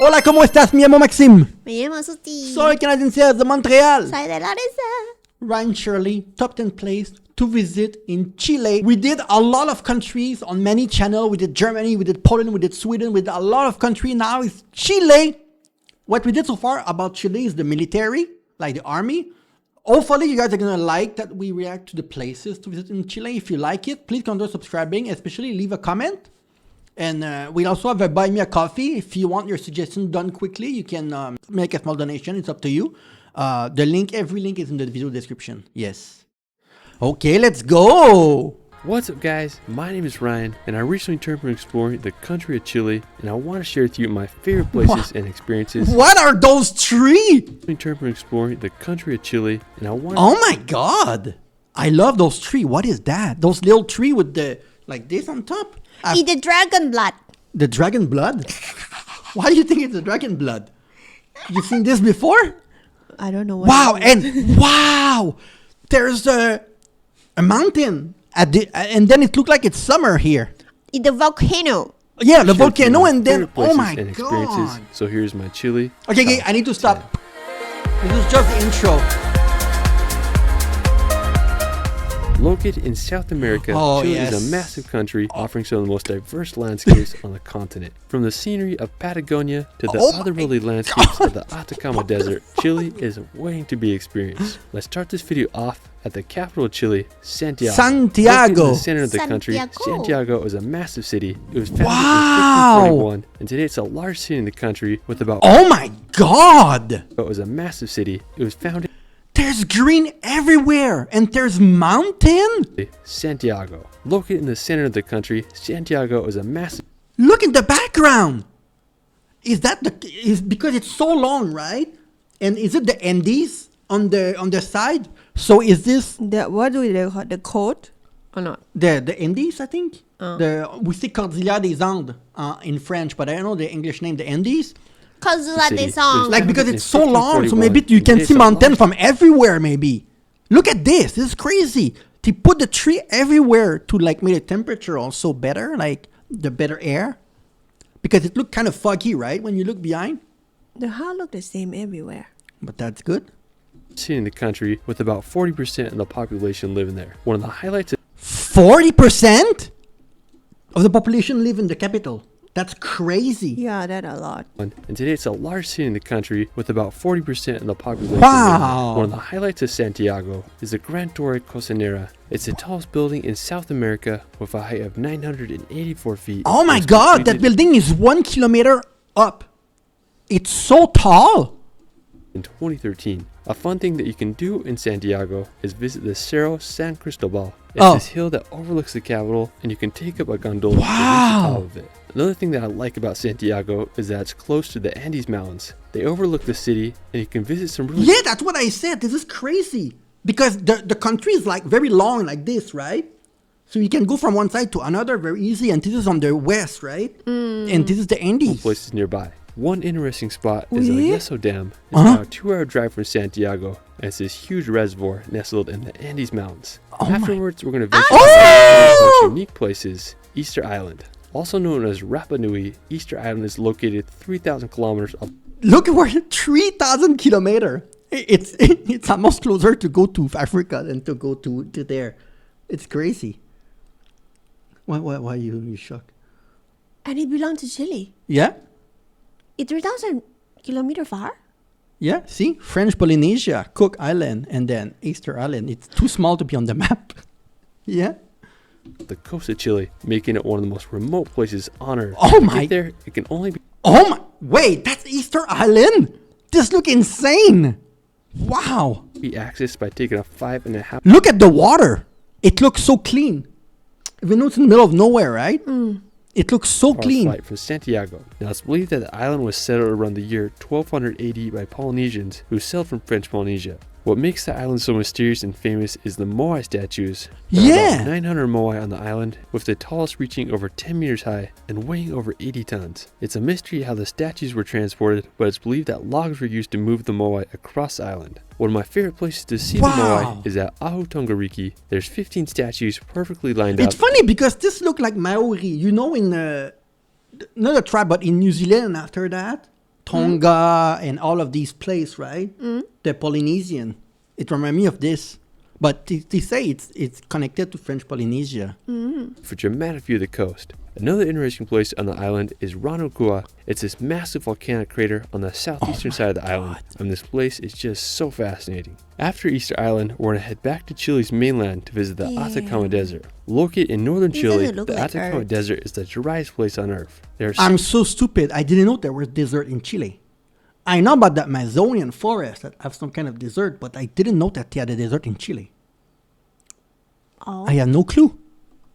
Hola, ¿cómo estás? Me llamo Maxime. Me llamo Suti. Soy canadiense de Montréal. Soy de Larissa. Ryan Shirley, top 10 place to visit in Chile. We did a lot of countries on many channels. We did Germany, we did Poland, we did Sweden, we did a lot of countries. Now it's Chile. What we did so far about Chile is the military, like the army. Hopefully you guys are going to like that we react to the places to visit in Chile. If you like it, please consider subscribing, especially leave a comment. And we also have a Buy Me a Coffee. If you want your suggestion done quickly, you can make a small donation. It's up to you. Every link is in the video description. Yes. Okay, let's go. What's up, guys? My name is Ryan, and I recently returned from exploring the country of Chile, and I want to share with you my favorite places and experiences. What are those trees? Returned from exploring the country of Chile, and I want. Oh my God! I love those trees. What is that? Those little tree with the like this on top. Eat the dragon blood. The dragon blood? Why do you think it's the dragon blood? You've seen this before? I don't know what. Wow! And wow! There's a mountain at the and then it looked like it's summer here. Eat the volcano. Yeah, the share with you volcano, my and then favorite oh places my and experiences. God! So here's my Chile. Okay, I need to stop. This is just the intro. Located in South America, Chile yes. is a massive country offering some of the most diverse landscapes on the continent. From the scenery of Patagonia to the otherworldly landscapes of the Atacama Desert, Chile is waiting to be experienced. Let's start this video off at the capital of Chile, Santiago. Santiago. Located in the center of the country, Santiago. Santiago is a massive city. It was founded Wow. in 1541, and today it's a large city in the country with about. Oh my God! It was a massive city. It was founded. There's green everywhere, and there's mountain. Santiago. Located in the center of the country, Santiago is a massive. Look in the background. Is because it's so long, right? And is it the Andes on the side? So is this What do they call the code or not? the Andes? I think we say Cordillère des Andes in French, but I don't know the English name. The Andes, Cause you like city. this song. like because In it's so long, so 1541, maybe you can it's see a mountain large- from everywhere. Maybe look at this. This is crazy. They put the tree everywhere to like make the temperature also better, like the better air, because it looked kind of foggy, right, when you look behind. The house look the same everywhere. But that's good. City in the country with about 40% of the population living there. One of the highlights of 40% of the population live in the capital. That's crazy. Yeah, that a lot. and today it's a large city in the country with about 40% of the population Wow. living there. One of the highlights of Santiago is the Gran Torre Costanera. It's the tallest building in South America with a height of 984 feet. Oh my It was God, that completed building is 1 kilometer up. It's so tall. in 2013. A fun thing that you can do in Santiago is visit the Cerro San Cristobal. It's Oh. this hill that overlooks the capital, and you can take up a gondola to reach Wow. the top of it. Another thing that I like about Santiago is that it's close to the Andes Mountains. They overlook the city, and you can visit some really Yeah, that's what I said. This is crazy. Because the country is like very long like this, right? So you can go from one side to another very easy. And this is on the west, right? And this is the Andes. places nearby. One interesting spot is El Really? Yeso Dam. It's Uh-huh. about a 2-hour drive from Santiago, and it's this huge reservoir nestled in the Andes Mountains. Oh my- Afterwards, we're going to venture Oh! to one of the most unique places, Easter Island. Also known as Rapa Nui, Easter Island is located 3,000 kilometers up. Look, we're 3,000 kilometers. It's almost closer to go to Africa than to go to there. It's crazy. Why you shocked? And it belongs to Chile. Yeah? It's 3,000 kilometer far. Yeah, see? French Polynesia, Cook Island, and then Easter Island. It's too small to be on the map. Yeah? The coast of Chile, making it one of the most remote places on Earth. Oh To my- get there, it can only be Oh my, wait, that's Easter Island? This look insane. Wow. accessed by taking a 5.5 Look at the water. It looks so clean. Even though it's in the middle of nowhere, right? It looks so hour clean. flight from Santiago. Now it's believed that the island was settled around the year 1200 AD by Polynesians who sailed from French Polynesia. What makes the island so mysterious and famous is the Moai statues. There are Yeah. about 900 Moai on the island, with the tallest reaching over 10 meters high and weighing over 80 tons. It's a mystery how the statues were transported, but it's believed that logs were used to move the Moai across the island. One of my favorite places to see the Wow. Moai is at Ahu Tongariki. There's 15 statues perfectly lined It's up. funny because this look like Maori. You know, in not a tribe, but in New Zealand. After that, Tonga and all of these places, right? The Polynesian. It reminds me of this. But they say it's connected to French Polynesia. For a dramatic view of the coast. Another interesting place on the island is Ranukua. It's this massive volcanic crater on the southeastern side of the island, and this place is just so fascinating. After Easter Island, we're going to head back to Chile's mainland to visit the Atacama Desert. Located in northern Chile, doesn't look the like Atacama Earth. Desert is the driest place on Earth. There's I'm so stupid. I didn't know there was desert in Chile. I know about the Amazonian forest that have some kind of desert, but I didn't know that they had a desert in Chile. Oh, I had no clue.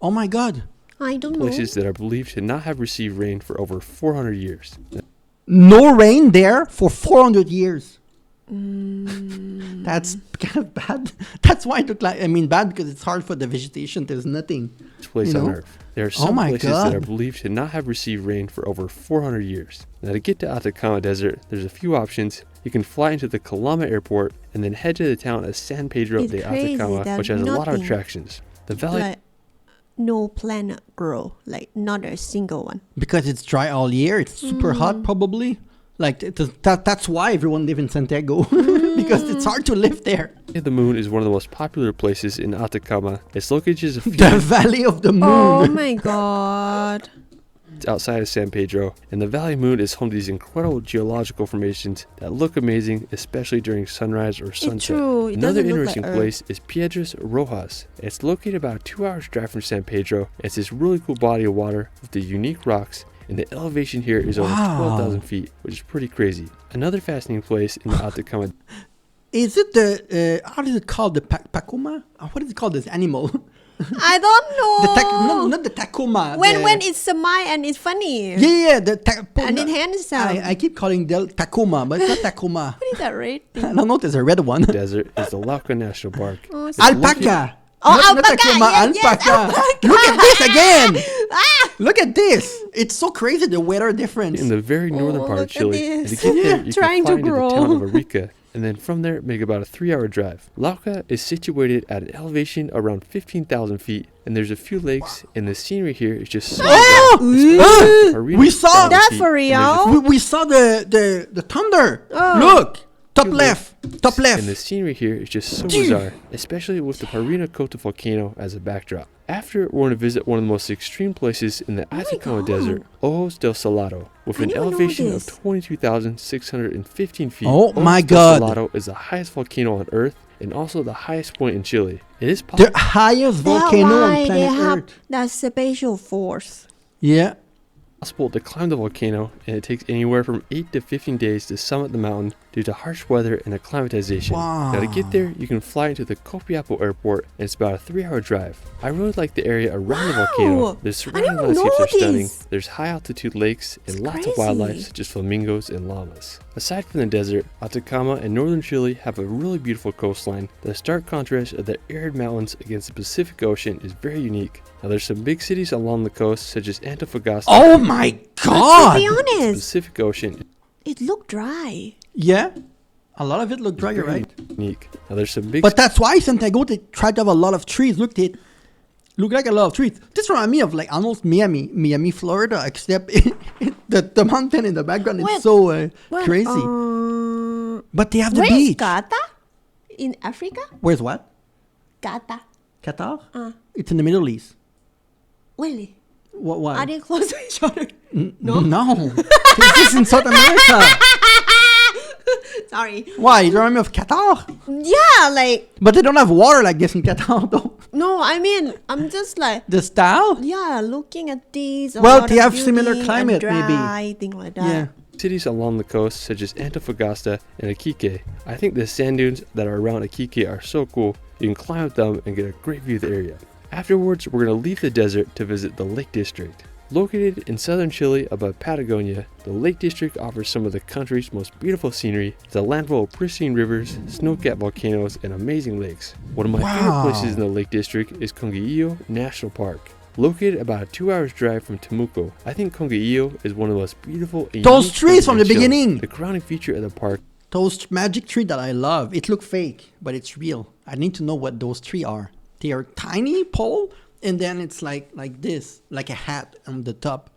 Oh my God. I don't know. places that are believed to not have received rain for over 400 years. No rain there for 400 years. That's kind of bad. That's why it looked like, bad because it's hard for the vegetation. There's nothing. Place You on know? Earth. There are Oh some my places that are God. believed to not have received rain for over 400 years. Now to get to Atacama Desert, there's a few options. You can fly into the Calama airport and then head to the town of San Pedro It's de crazy, Atacama, there's which has a lot of nothing. attractions. The valley Like, no plant grow, like not a single one. Because it's dry all year. It's super hot probably. Like that's why everyone lives in Santiago. Because it's hard to live there. of the Moon is one of the most popular places in Atacama. It's located just a few The Valley of the Moon. Oh my god. minutes outside of San Pedro, and the Valley Moon is home to these incredible geological formations that look amazing, especially during sunrise or sunset. true. It Another doesn't look interesting like place is Piedras Rojas. It's located about a 2 hours drive from San Pedro. It's this really cool body of water with the unique rocks, and the elevation here is over Wow. 12,000 feet, which is pretty crazy. Another fascinating place in the Atacama Is it the how is it called, the Pacoma? What is it called, this animal? I don't know. No, not the Tacoma. when it's smile and it's funny. yeah, the And it handsome. I keep calling the Tacoma, but it's not Tacoma. What is that red I thing? don't know. There's a red one. Desert is the Lauca National Park. Oh, It's Alpaca. Oh, Not alpaca, Tacoma, yes, alpaca. alpaca. Look at this again. Ah! Look at this. It's so crazy, the weather difference. in the very northern Oh, part of look at Chile. And to this. get there, you Trying can to fly into the town of grow. Arica, and then from there make about a 3-hour drive. Lauca is situated at an elevation around 15,000 feet, and there's a few lakes, and the scenery here is just so Oh! bizarre. Marina We saw 6,000 that feet, for and there's a real? we saw the thunder. Oh. Look, top Few left, top left. And the scenery here is just so Dude. bizarre, especially with the Parina Kota volcano as a backdrop. After, we're going to visit one of the most extreme places in the Atacama God. Desert, Ojos del Salado, with I an didn't know elevation of this. 22,615 feet. Oh Ojos my del God. Salado is the highest volcano on Earth and also the highest point in Chile. It is possible. The highest That's volcano why on they planet have Earth. that special force. Yeah. Possible to climb the volcano, and it takes anywhere from 8 to 15 days to summit the mountain due to harsh weather and acclimatization. Now to get there, you can fly into the Copiapo airport, and it's about a 3-hour drive. I really like the area around the volcano. Wow! The I surrounding didn't landscapes know are stunning. this. There's high altitude lakes and It's lots of wildlife crazy. such as flamingos and llamas. Aside from the desert, Atacama and northern Chile have a really beautiful coastline. The stark contrast of the arid mountains against the Pacific Ocean is very unique. Now there's some big cities along the coast such as Antofagasta. Oh my To be God. honest, Pacific Ocean it looked dry. Yeah. A lot of it looked dry, is you're very right. unique. Now there's some big But that's why Santiago, they tried to have a lot of trees. Look, they look like a lot of trees. This reminds me of like almost Miami, Florida, except the mountain in the background is Wait, so Well, crazy. But they have the where is beach. Qatar? In Africa? Where's what? Qatar. Qatar? It's in the Middle East. Really? What? Why? Are they close to each other? No. This is in South America. Sorry. Why? You remind me of Qatar? Yeah, like, But they don't have water like this in Qatar, though. no, I mean, I'm just like, The style? yeah, looking at these. a Well, lot they of have similar building climate, and maybe. dry, thing like that. Yeah. cities along the coast such as Antofagasta and Iquique. I think the sand dunes that are around Iquique are so cool. You can climb up them and get a great view of the area. Afterwards, we're going to leave the desert to visit the Lake District. Located in southern Chile above Patagonia, the Lake District offers some of the country's most beautiful scenery. It's a land full of pristine rivers, snow-capped volcanoes, and amazing lakes. One of my favorite Wow. places in the Lake District is Conguillo National Park. Located about a 2 hours drive from Temuco, I think Conguillo is one of the most beautiful and Those unique trees places from in the Chile. beginning. The crowning feature of the park Those magic trees that I love. It look fake, but it's real. I need to know what those trees are. They are tiny pole, and then it's like this, like a hat on the top.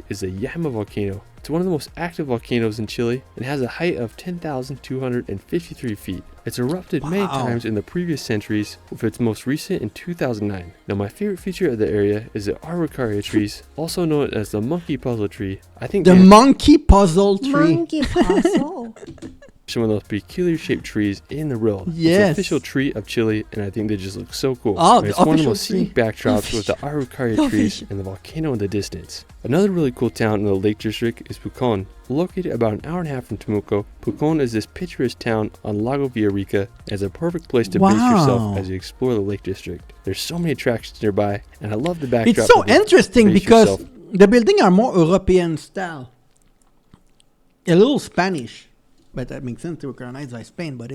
district is the Llama volcano. It's one of the most active volcanoes in Chile and has a height of 10,253 feet. It's erupted many Wow. times in the previous centuries, with its most recent in 2009. Now my favorite feature of the area is the Araucaria trees, also known as the monkey puzzle tree. I think The they're monkey puzzle tree. Monkey puzzle. some of those peculiar shaped trees in the world. It's Yes. the official tree of Chile, and I think they just look so cool. Oh, And the it's one of the official most scenic backdrops with the Araucaria trees Official. and the volcano in the distance. Another really cool town in the Lake District is Pucón. Located about an hour and a half from Temuco, Pucón is this picturesque town on Lago Villarica as a perfect place to base Wow. yourself as you explore the Lake District. There's so many attractions nearby, and I love the backdrop. It's so of the interesting base because yourself. the buildings are more European style. A little Spanish, but that makes sense. They were colonized by Spain, but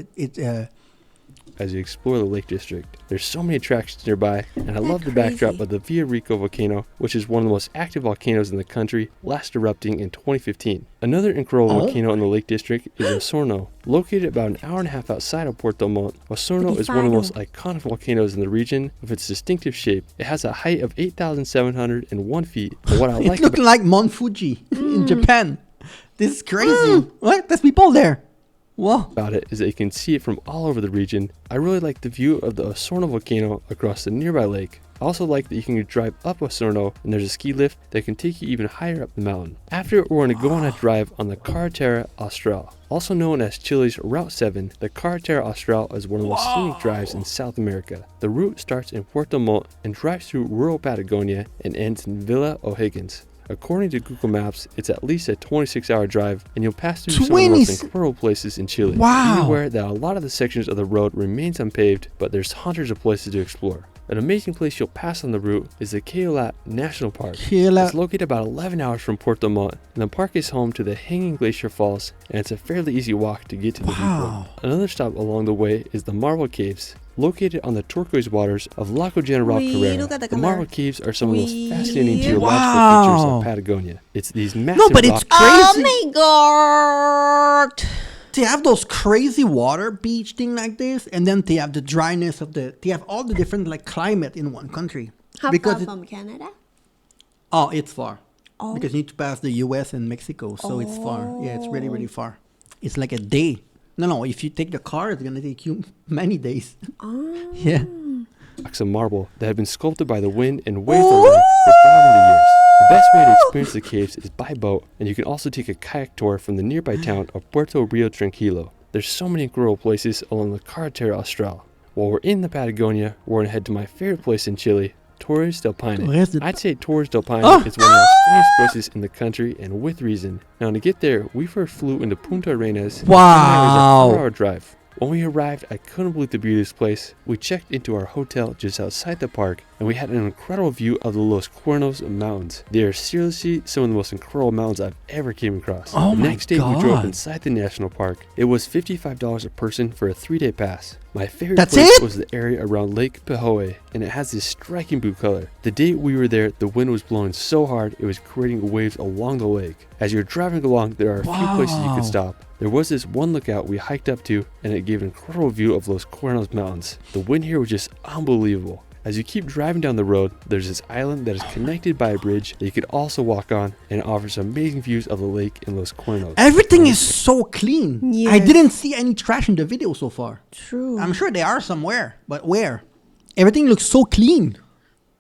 As you explore the Lake District. There's so many attractions nearby, and I love the crazy? backdrop of the Villarica volcano, which is one of the most active volcanoes in the country, last erupting in 2015. Another incredible Oh volcano in the Lake District is Osorno. Located about an hour and a half outside of Puerto Montt, Osorno is one of the most iconic volcanoes in the region with its distinctive shape. It has a height of 8,701 feet, and what I it like looked about like Mount Fuji in Japan. This is crazy. What? There's people there. Whoa. it is that you can see it from all over the region. I really like the view of the Osorno volcano across the nearby lake. I also like that you can drive up Osorno and there's a ski lift that can take you even higher up the mountain. After we're going to go on a drive on the Carretera Austral. Also known as Chile's Route 7, the Carretera Austral is one of the most scenic drives in South America. The route starts in Puerto Montt and drives through rural Patagonia and ends in Villa O'Higgins. According to Google Maps, it's at least a 26-hour drive, and you'll pass through some of the most 20 incredible places in Chile. Wow. Be aware that a lot of the sections of the road remains unpaved, but there's hundreds of places to explore. An amazing place you'll pass on the route is the Queulat National Park. Queulat. It's located about 11 hours from Puerto Montt, and the park is home to the Hanging Glacier Falls, and it's a fairly easy walk to get to the viewpoint. Wow. Another stop along the way is the Marble Caves. Located on the turquoise waters of Lago General Wee, Carrera, look at the the color. Marble Caves are some of the most Wee. fascinating geological features Wow. of Patagonia. It's these massive No, but it's rock crazy. Oh my god! They have those crazy water beach thing like this, and then they have the dryness of they have all the different like climate in one country. How because far it- from Canada? Oh, it's far. Oh. Because you need to pass the US and Mexico, so it's far. Yeah, it's really, really far. It's like a day. No, if you take the car, it's gonna take you many days. Oh. Yeah. blocks of marble that have been sculpted by the wind and wave the land for 500 years. The best way to experience the caves is by boat, and you can also take a kayak tour from the nearby town of Puerto Rio Tranquilo. There's so many incredible places along the Carretera Austral. While we're in the Patagonia, we're going to head to my favorite place in Chile, Torres del Paine. Torres del- I'd say Torres del Paine Oh! is one of the most famous places in the country, and with reason. Now to get there, we first flew into Punta Arenas. and Wow. It was a 4-hour drive. When we arrived, I couldn't believe the beauty of this place. We checked into our hotel just outside the park, and we had an incredible view of the Los Cuernos Mountains. They are seriously some of the most incredible mountains I've ever came across. Oh the my next day, we drove God. inside the national park. It was $55 a person for a 3-day pass. My favorite That's place it? was the area around Lake Pejoe, and it has this striking blue color. The day we were there, the wind was blowing so hard it was creating waves along the lake. As you're driving along, there are a few places you Wow. could stop. There was this one lookout we hiked up to, and it gave an incredible view of Los Cuernos Mountains. The wind here was just unbelievable. As you keep driving down the road, there's this island that is connected by a bridge that you could also walk on, and it offers amazing views of the lake in Los Cuernos. Everything is so clean. I Yes. didn't see any trash in the video so far. True. I'm sure they are somewhere, but where? Everything looks so clean.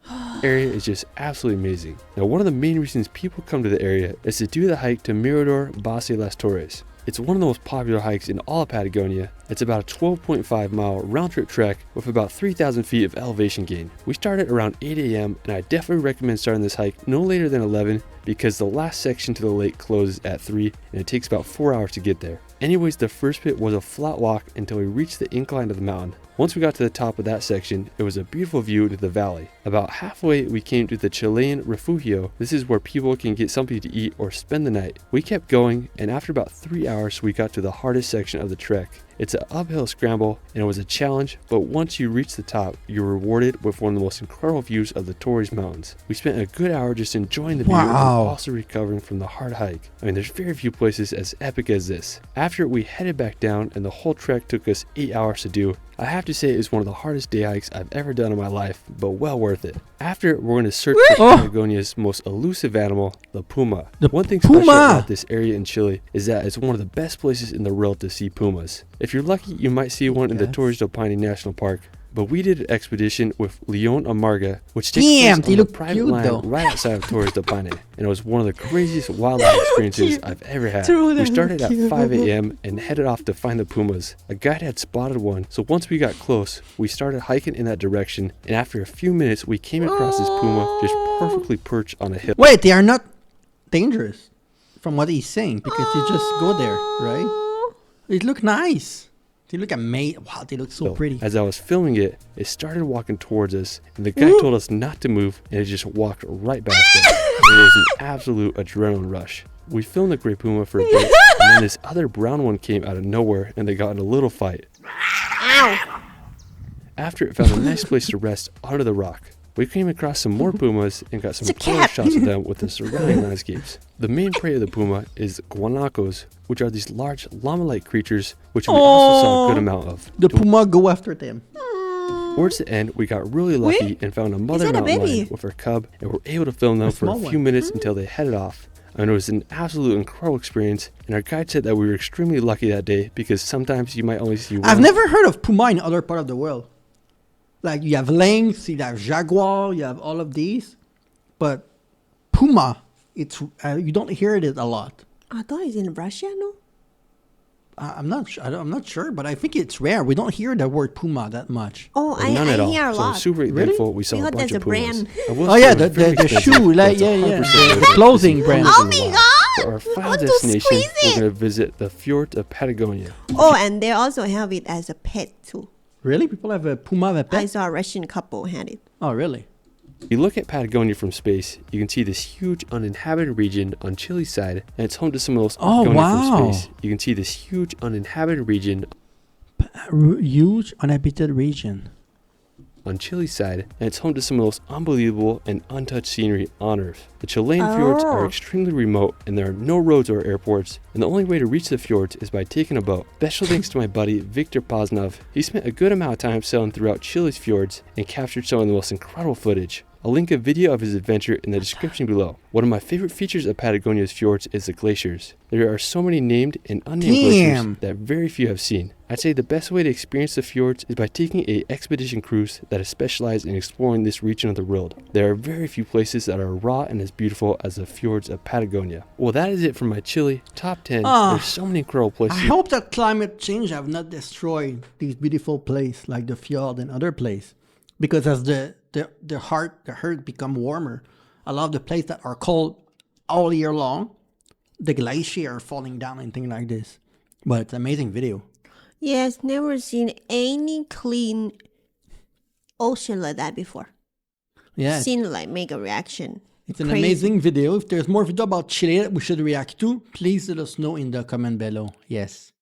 The area is just absolutely amazing. Now, one of the main reasons people come to the area is to do the hike to Mirador Base Las Torres. It's one of the most popular hikes in all of Patagonia. It's about a 12.5 mile round trip trek with about 3,000 feet of elevation gain. We started around 8 a.m. and I definitely recommend starting this hike no later than 11 because the last section to the lake closes at 3 and it takes about 4 hours to get there. Anyways, the first bit was a flat walk until we reached the incline of the mountain. Once we got to the top of that section, it was a beautiful view to the valley. About halfway, we came to the Chilean Refugio. This is where people can get something to eat or spend the night. We kept going, and after about 3 hours, we got to the hardest section of the trek. It's an uphill scramble and it was a challenge, but once you reach the top, you're rewarded with one of the most incredible views of the Torres Mountains. We spent a good hour just enjoying the view and Wow. also recovering from the hard hike. I mean, there's very few places as epic as this. After we headed back down and the whole trek took us 8 hours to do, I have to say it was one of the hardest day hikes I've ever done in my life, but well worth it. After, we're going to search for Oh. Patagonia's most elusive animal, the puma. The One thing special puma. about this area in Chile is that it's one of the best places in the world to see pumas. If you're lucky, you might see one in the Yes. Torres del Paine National Park. But we did an expedition with Leon Amarga, which takes Damn, place they on the look private cute, land though. right outside of Torres del Paine, and it was one of the craziest wildlife experiences I've ever had. True, We they started look at cute. 5 a.m. and headed off to find the pumas. A guide had spotted one, so once we got close, we started hiking in that direction, and after a few minutes, we came across this puma just perfectly perched on a hill. Wait, they are not dangerous from what he's saying because you just go there, right? It look nice. They look amazing. Wow, they look so pretty. As I was filming it, it started walking towards us, and the guy told us not to move, and it just walked right past us. And it was an absolute adrenaline rush. We filmed the gray puma for a bit, and then this other brown one came out of nowhere, and they got in a little fight. After it found a nice place to rest under the rock, we came across some more pumas and got some It's a close cat. shots of them with the surrounding landscapes. The main prey of the puma is guanacos, which are these large llama-like creatures, which we also saw a good amount of. The puma go after them. Towards the end, we got really lucky Wait, and found a mother that a mountain baby? lion with her cub, and were able to film them for a small few one. minutes until they headed off. And it was an absolute incredible experience, and our guide said that we were extremely lucky that day because sometimes you might only see one. I've never heard of puma in other part of the world. Like you have lynx, you have jaguar, you have all of these, but puma, it's you don't hear it a lot. I thought it's in Russia, no? I'm not. I'm not sure, but I think it's rare. We don't hear the word puma that much. Oh, Or none at I all. hear a So I'm lot. super Really? thankful we saw a Because bunch there's of a pumas. brand. I will Oh say yeah, it was the very expensive, shoe, but like it's yeah, 100% yeah, worth the it to clothing see brand. pumas Oh in the my wild. God! For our final want to destination, squeeze we're it. going to visit the fjord of Patagonia. Oh, and they also have it as a pet too. Really, people have a puma as a I pet? saw a Russian couple had it. Oh really? If you look at Patagonia from space, you can see this huge uninhabited region on Chile's side, and it's home to some of those Oh, Patagonia wow. from space. You can see this huge uninhabited region Huge uninhabited region. on Chile's side, and it's home to some of the most unbelievable and untouched scenery on Earth. The Chilean fjords are Oh. extremely remote, and there are no roads or airports, and the only way to reach the fjords is by taking a boat. Special thanks to my buddy Victor Poznov. He spent a good amount of time sailing throughout Chile's fjords and captured some of the most incredible footage. I'll link a video of his adventure in the description below. One of my favorite features of Patagonia's fjords is the glaciers. There are so many named and unnamed Damn. glaciers that very few have seen. I'd say the best way to experience the fjords is by taking a expedition cruise that is specialized in exploring this region of the world. There are very few places that are raw and as beautiful as the fjords of Patagonia. Well, that is it for my Chile top 10. Ah. There's so many incredible I places. hope that climate change have not destroyed these beautiful places like the fjord and other places. Because as the earth become warmer, a lot of the places that are cold all year long, the glacier are falling down and things like this. But it's an amazing video. Yes, never seen any clean ocean like that before. Yeah, Seen like make a reaction. it's an Crazy. amazing video. If there's more video about Chile that we should react to, please let us know in the comment below. Yes.